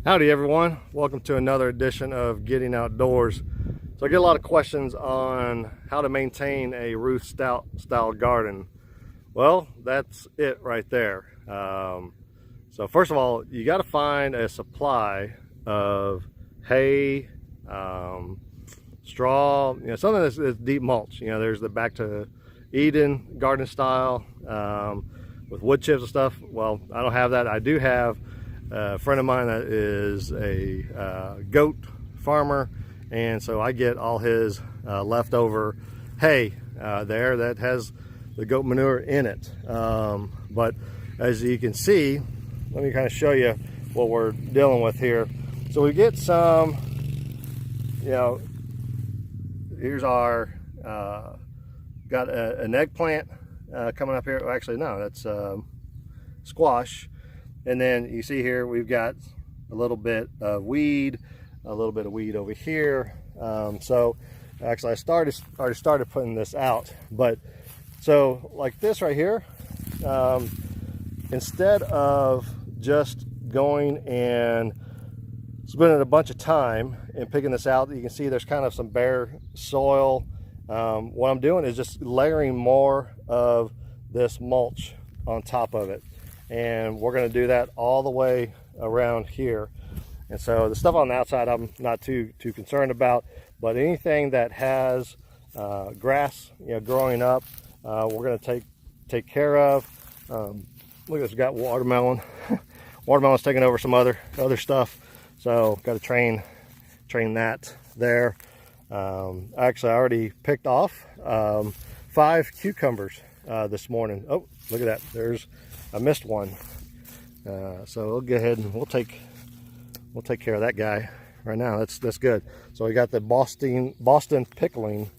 Howdy everyone, welcome to another edition of Getting Outdoors. So I get a lot of questions on how to maintain a Ruth Stout style garden. Well, that's it right there. So first of all, you got to find a supply of hay, straw, something that's deep mulch. There's the back to Eden garden style with wood chips and stuff. Well, I don't have that. I do have a friend of mine that is a goat farmer, and so I get all his leftover hay there that has the goat manure in it. But as you can see, let me kind of show you what we're dealing with here. So we get some, here's our got an eggplant coming up here. Well, actually no, that's squash. And then you see here we've got a little bit of weed, a little bit of weed over here. So actually I already started putting this out. But so like this right here, instead of just going and spending a bunch of time and picking this out, you can see there's kind of some bare soil. What I'm doing is just layering more of this mulch on top of it. And we're going to do that all the way around here. And so the stuff on the outside I'm not too concerned about, but anything that has grass growing up, we're going to take care of. Look, it's got watermelon. Watermelon's taking over some other stuff, so got to train that there. Actually I already picked off 5 cucumbers this morning. Oh, look at that, I missed one. So we'll go ahead and we'll take care of that guy right now. That's good. So we got the Boston pickling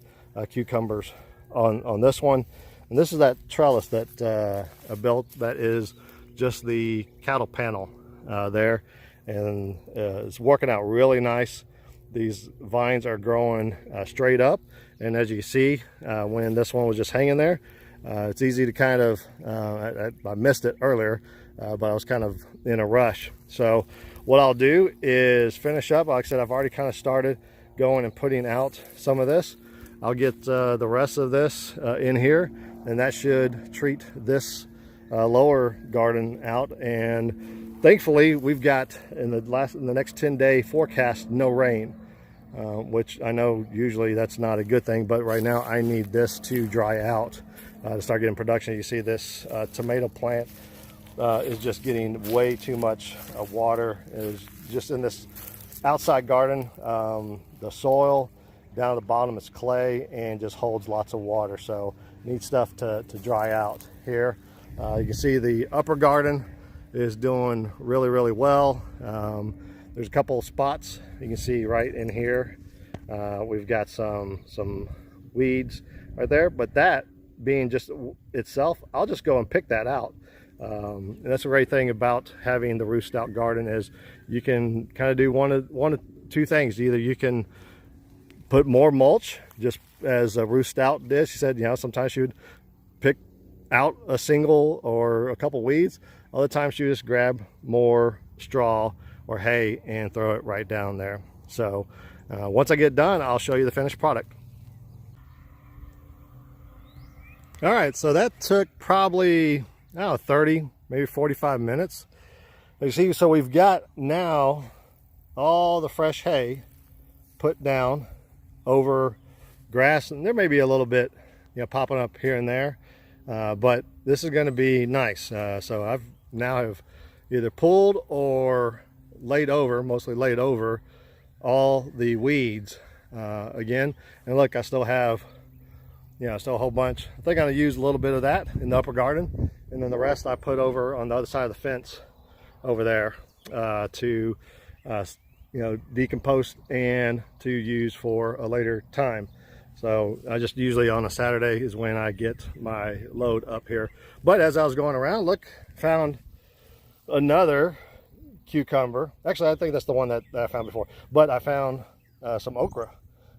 cucumbers on this one, and this is that trellis that I built. That is just the cattle panel there, and it's working out really nice. These vines are growing straight up, and as you can see, when this one was just hanging there, it's easy to kind of, I missed it earlier, but I was kind of in a rush. So what I'll do is finish up. Like I said, I've already kind of started going and putting out some of this. I'll get the rest of this in here, and that should treat this lower garden out. And thankfully we've got in the next 10-day forecast no rain, which I know usually that's not a good thing, but right now I need this to dry out to start getting production. You see this tomato plant is just getting way too much water. It's just in this outside garden. The soil down at the bottom is clay and just holds lots of water, so needs stuff to dry out here. You can see the upper garden is doing really well. There's a couple of spots you can see right in here. We've got some weeds right there, but that being just itself, I'll just go and pick that out. And that's a great thing about having the Ruth Stout garden, is you can kind of do one of two things. Either you can put more mulch, just as Ruth Stout did. She said, sometimes she would pick out a single or a couple weeds. Other times she would just grab more straw or hay and throw it right down there. So once I get done, I'll show you the finished product. All right, so that took probably 30, maybe 45 minutes. You see, so we've got now all the fresh hay put down over grass, and there may be a little bit popping up here and there, but this is going to be nice. So I've now have either pulled or laid over, mostly laid over, all the weeds again. And look, I still have still a whole bunch. I think I'm gonna use a little bit of that in the upper garden, and then the rest I put over on the other side of the fence over there to decompose and to use for a later time. So I just usually on a Saturday is when I get my load up here. But as I was going around, look, found another cucumber. Actually, I think that's the one that I found before, but I found some okra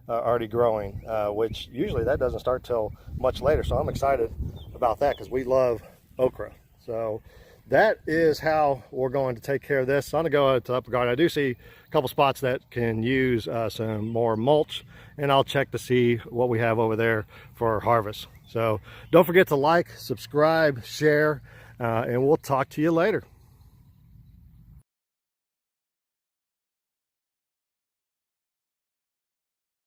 already growing, which usually that doesn't start till much later. So I'm excited about that because we love okra. So that is how we're going to take care of this. So I'm gonna go to the upper garden. I do see a couple spots that can use some more mulch, and I'll check to see what we have over there for harvest. So don't forget to like, subscribe, share, and we'll talk to you later.